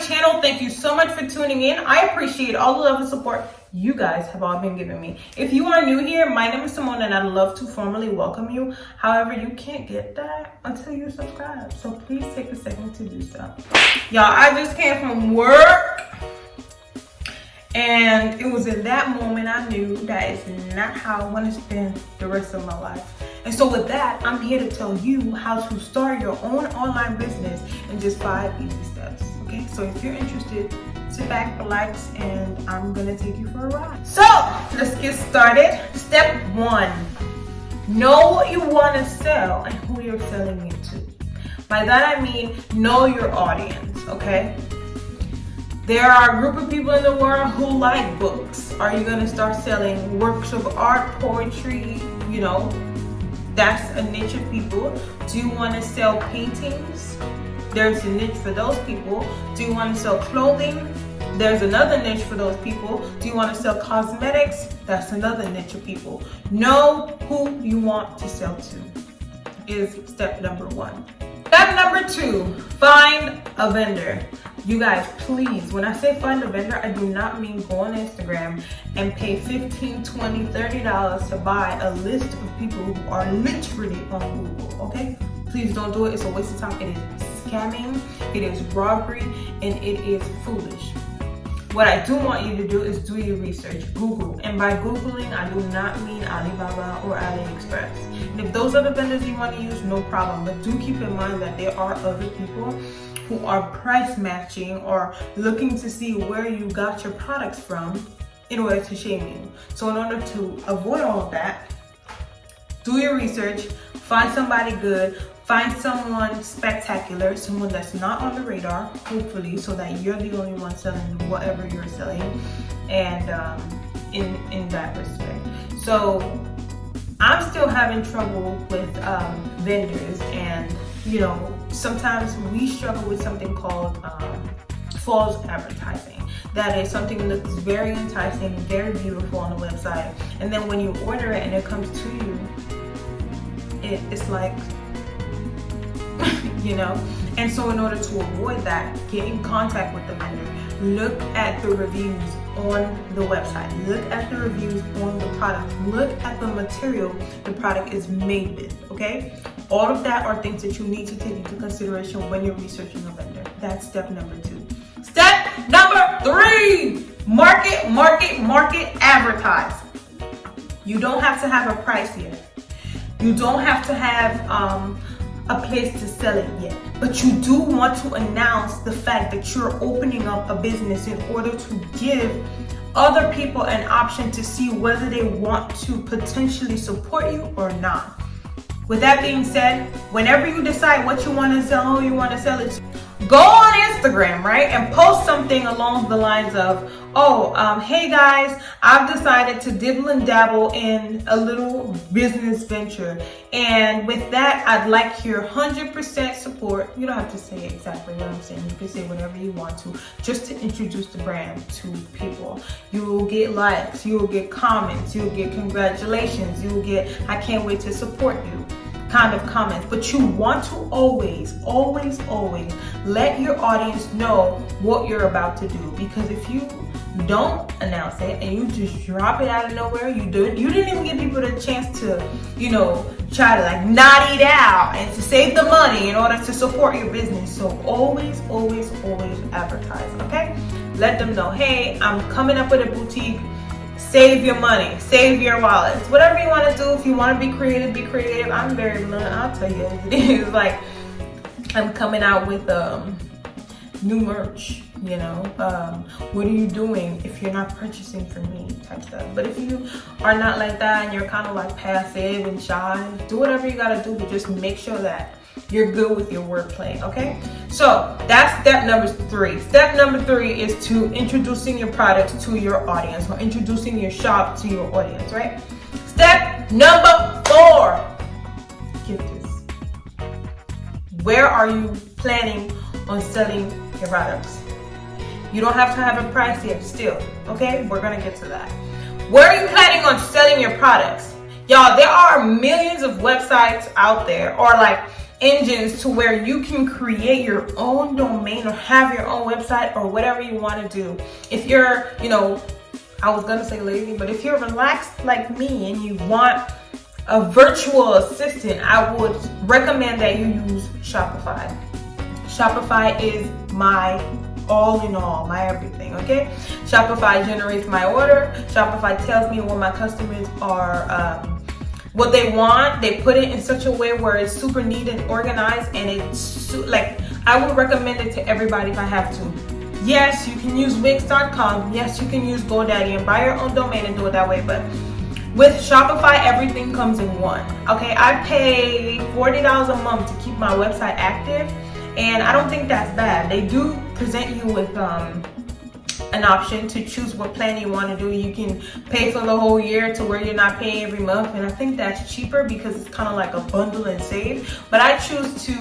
channel. Thank you so much for tuning in. I appreciate all the love and support you guys have all been giving me. If you are new here, my name is Simone and I'd love to formally welcome you. However, you can't get that until you subscribe. So please take a second to do so. Y'all, I just came from work and it was in that moment I knew that is not how I want to spend the rest of my life. And so with that, I'm here to tell you how to start your own online business in just 5 easy steps. Okay, so if you're interested, sit back, relax, and I'm gonna take you for a ride. So let's get started. Step 1, know what you want to sell and who you're selling it to. By that I mean know your audience, okay? There are a group of people in the world who like books. Are you gonna start selling works of art, poetry, you know? That's a niche of people. Do you want to sell paintings? There's a niche for those people. Do you want to sell clothing? There's another niche for those people. Do you want to sell cosmetics? That's another niche of people. Know who you want to sell to is step number 1. Step number 2, find a vendor. You guys, please, when I say find a vendor, I do not mean go on Instagram and pay $15, $20, $30 to buy a list of people who are literally on Google, okay? Please don't do it. It's a waste of time. It is scamming, it is robbery, and it is foolish. What I do want you to do is do your research, Google. And by Googling, I do not mean Alibaba or AliExpress. And if those are the vendors you want to use, no problem. But do keep in mind that there are other people who are price matching or looking to see where you got your products from in order to shame you. So in order to avoid all of that, do your research, find somebody good, find someone spectacular, someone that's not on the radar, hopefully, so that you're the only one selling whatever you're selling, and in that respect. So I'm still having trouble with vendors, and you know, sometimes we struggle with something called false advertising. That is something that looks very enticing, very beautiful on the website, and then when you order it and it comes to you, it's like, you know. And so in order to avoid that, get in contact with the vendor. Look at the reviews on the website. Look at the reviews on the product. Look at the material the product is made with, okay? All of that are things that you need to take into consideration when you're researching a vendor. That's step number 2. Step number 3, market, advertise. You don't have to have a price yet. You don't have to have a place to sell it yet, but you do want to announce the fact that you're opening up a business in order to give other people an option to see whether they want to potentially support you or not. With that being said, whenever you decide what you want to sell, who you want to sell it to, go on Instagram, right, and post something along the lines of, hey guys, I've decided to dibble and dabble in a little business venture, and with that, I'd like your 100% support. You don't have to say exactly what I'm saying. You can say whatever you want to, just to introduce the brand to people. You will get likes, you will get comments, you will get congratulations, you will get, I can't wait to support you kind of comments. But you want to always let your audience know what you're about to do, because if you don't announce it and you just drop it out of nowhere, you didn't even give people the chance to, you know, try to like not eat out and to save the money in order to support your business. So always advertise, okay? Let them know, hey, I'm coming up with a boutique. Save your money, save your wallets, whatever you want to do. If you want to be creative, be creative. I'm very blunt, I'll tell you as it is. Like, I'm coming out with new merch, you know. What are you doing if you're not purchasing from me type stuff? But if you are not like that and you're kind of like passive and shy, do whatever you got to do, but just make sure that you're good with your wordplay, okay? So that's step number 3. Step number 3 is to introducing your products to your audience, or introducing your shop to your audience, right? Step number 4, get this. Where are you planning on selling your products? You don't have to have a price yet still, okay? We're gonna get to that. Where are you planning on selling your products? Y'all, there are millions of websites out there, or like engines to where you can create your own domain or have your own website or whatever you want to do. If you're, I was gonna say lazy, but if you're relaxed like me and you want a virtual assistant, I would recommend that you use Shopify. Shopify is my all in all, my everything, okay? Shopify generates my order. Shopify tells me what my customers are, what they want. They put it in such a way where it's super neat and organized, and it's I would recommend it to everybody if I have to. Yes, you can use Wix.com. Yes, you can use GoDaddy and buy your own domain and do it that way, but with Shopify, everything comes in one, okay? I pay $40 a month to keep my website active, and I don't think that's bad. They do present you with an option to choose what plan you want to do. You can pay for the whole year to where you're not paying every month, and I think that's cheaper because it's kind of like a bundle and save. But I choose to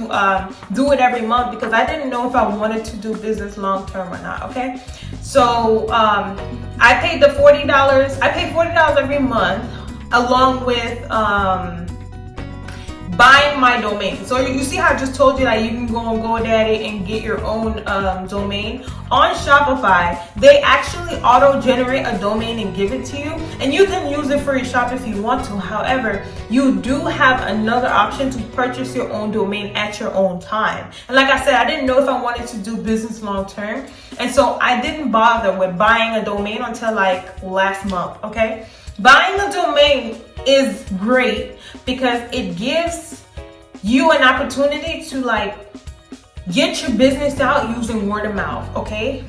do it every month because I didn't know if I wanted to do business long term or not, okay? So I paid the $40. I pay $40 every month along with buying my domain. So you see how I just told you that you can go on GoDaddy and get your own domain. On Shopify, they actually auto-generate a domain and give it to you, and you can use it for your shop if you want to. However, you do have another option to purchase your own domain at your own time. And like I said, I didn't know if I wanted to do business long term, and so I didn't bother with buying a domain until like last month, okay? Buying a domain is great because it gives you an opportunity to get your business out using word of mouth, okay?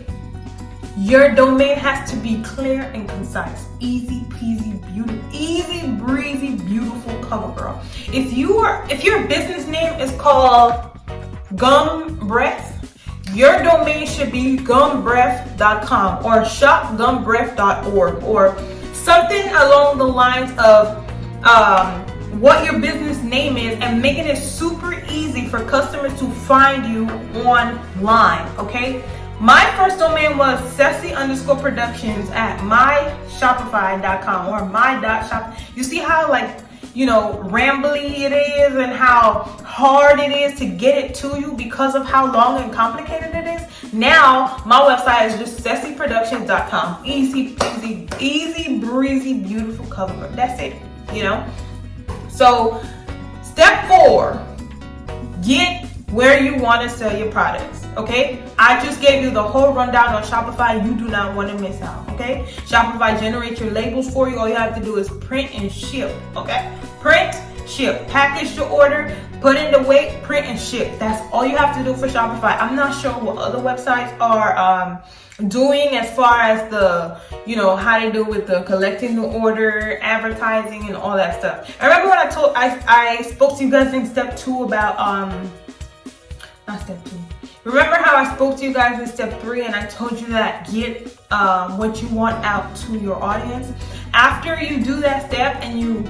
Your domain has to be clear and concise. Easy peasy, beautiful, easy breezy, beautiful cover girl. If your business name is called Gum Breath, your domain should be gumbreath.com or shopgumbreath.org or something along the lines of what your business name is, and making it super easy for customers to find you online, okay? My first domain was Ceci_productions at myshopify.com or my.shop. You see how rambly it is and how hard it is to get it to you because of how long and complicated it is? Now, my website is just ceciproductions.com. Easy peasy, easy breezy, beautiful cover. That's it, So, step 4, get where you want to sell your products, okay? I just gave you the whole rundown on Shopify. You do not want to miss out, okay? Shopify generates your labels for you. All you have to do is print and ship, okay? Print, ship, package your order, put in the weight, print and ship. That's all you have to do for Shopify. I'm not sure what other websites are doing as far as the, how they do with the collecting the order, advertising, and all that stuff. I remember when I spoke to you guys in step 2 about, not step 2. Remember how I spoke to you guys in step 3 and I told you that get what you want out to your audience? After you do that step and you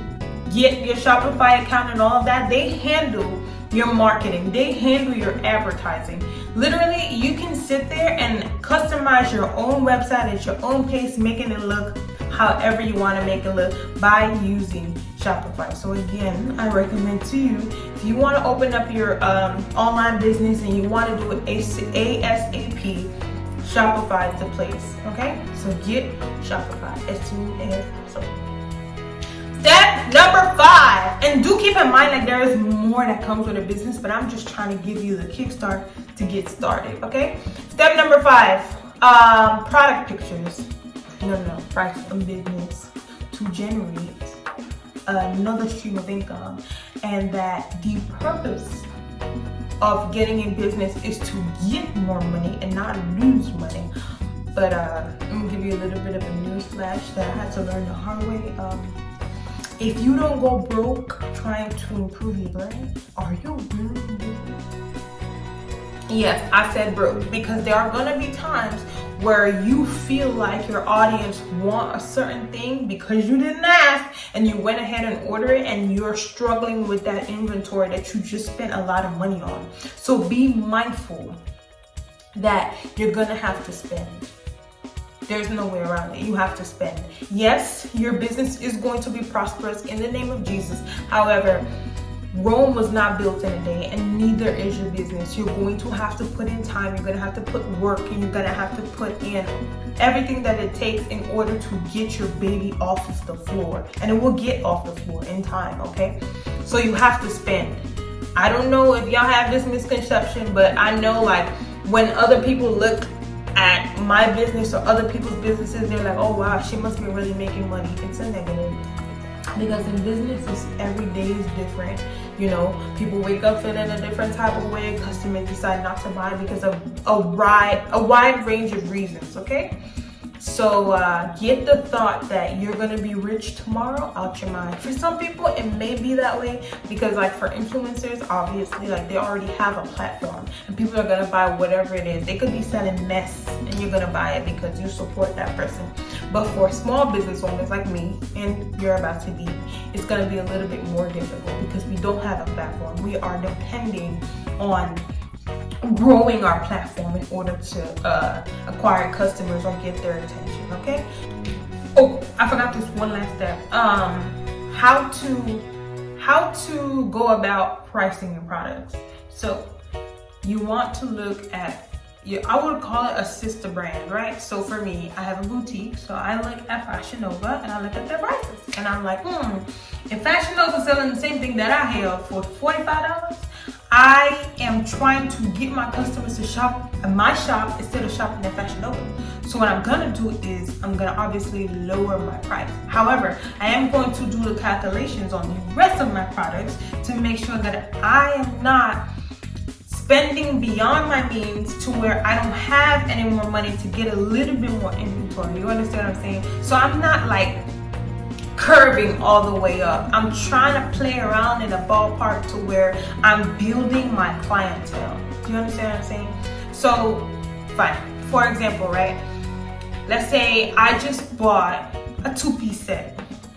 get your Shopify account and all of that, they handle your marketing. They handle your advertising. Literally, you can sit there and customize your own website at your own pace, making it look however you want to make it look by using Shopify. So again, I recommend to you, if you want to open up your online business and you want to do it ASAP, Shopify is the place, okay? So get Shopify as soon as possible. Step number 5, and do keep in mind there is more that comes with a business, but I'm just trying to give you the kickstart to get started, okay? Step number 5, product pictures. No, price and business to generate another stream of income, and that the purpose of getting in business is to get more money and not lose money. But I'm gonna give you a little bit of a news flash that I had to learn the hard way. If you don't go broke trying to improve your brand, are you really in business? Yes, I said broke because there are gonna be times where you feel like your audience want a certain thing because you didn't ask and you went ahead and ordered it, and you're struggling with that inventory that you just spent a lot of money on. So be mindful that you're gonna have to spend. There's no way around it. You have to spend. Yes, your business is going to be prosperous in the name of Jesus. However, Rome was not built in a day, and neither is your business. You're going to have to put in time, you're going to have to put work, and you're going to have to put in everything that it takes in order to get your baby off of the floor. And it will get off the floor in time, okay? So you have to spend. I don't know if y'all have this misconception, but I know like when other people look at my business or other people's businesses, they're like, oh wow, she must be really making money. It's a negative. Because in business, every day is different. You know, people wake up feeling a different type of way. Customers decide not to buy because of a wide range of reasons, okay? So get the thought that you're gonna be rich tomorrow out your mind. For some people, it may be that way because like for influencers, obviously, like they already have a platform and people are gonna buy whatever it is. They could be selling mess and you're gonna buy it because you support that person. But for small business owners like me, and you're about to be, it's gonna be a little bit more difficult because we don't have a platform. We are depending on growing our platform in order to acquire customers or get their attention, okay? Oh, I forgot this one last step. How to go about pricing your products. So you want to look at I would call it a sister brand, right? So for me, I have a boutique, so I look at Fashion Nova and I look at their prices. And I'm like, if Fashion Nova is selling the same thing that I have for $45, I am trying to get my customers to shop at my shop instead of shopping at Fashion Nova. So what I'm gonna do is I'm gonna obviously lower my price. However, I am going to do the calculations on the rest of my products to make sure that I am not spending beyond my means to where I don't have any more money to get a little bit more inventory. You understand what I'm saying? So I'm not like curving all the way up. I'm trying to play around in a ballpark to where I'm building my clientele. Do you understand what I'm saying? So, fine. For example, right? Let's say I just bought a 2-piece set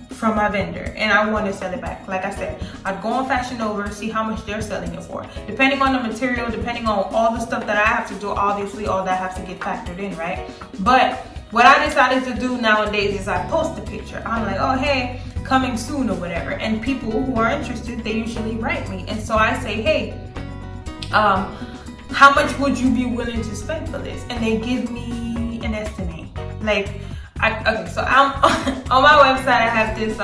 from my vendor and I want to sell it back. Like I said, I'd go on Fashion Nova, see how much they're selling it for. Depending on the material, depending on all the stuff that I have to do, obviously all that has to get factored in, right? But what I decided to do nowadays is I post a picture. I'm like, oh hey, coming soon or whatever. And people who are interested, they usually write me. And so I say, hey, how much would you be willing to spend for this? And they give me an estimate. Like, okay, so I'm on my website, I have this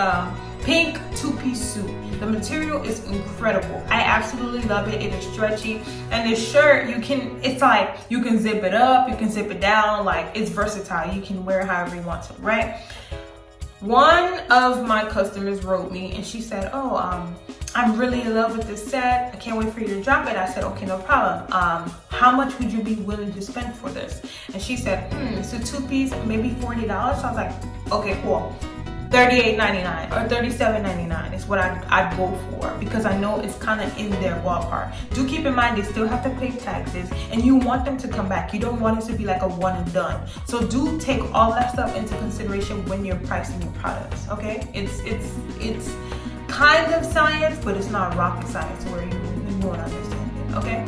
pink 2-piece suit. The material is incredible. I absolutely love it. It is stretchy. And this shirt, it's like, you can zip it up, you can zip it down, like it's versatile. You can wear it however you want to, right? One of my customers wrote me and she said, oh, I'm really in love with this set. I can't wait for you to drop it. I said, okay, no problem. How much would you be willing to spend for this? And she said, it's a 2-piece, maybe $40. So I was like, okay, cool. $38.99 or $37.99 is what I'd go for because I know it's kind of in their ballpark. Do keep in mind they still have to pay taxes and you want them to come back. You don't want it to be like a one and done. So do take all that stuff into consideration when you're pricing your products, okay? It's kind of science, but it's not rocket science where you won't understand it, okay?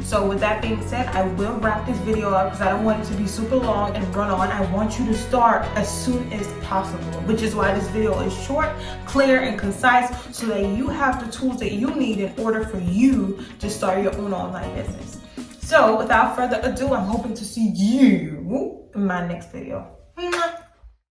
So with that being said, I will wrap this video up because I don't want it to be super long and run on. I want you to start as soon as possible, which is why this video is short, clear, and concise so that you have the tools that you need in order for you to start your own online business. So without further ado, I'm hoping to see you in my next video.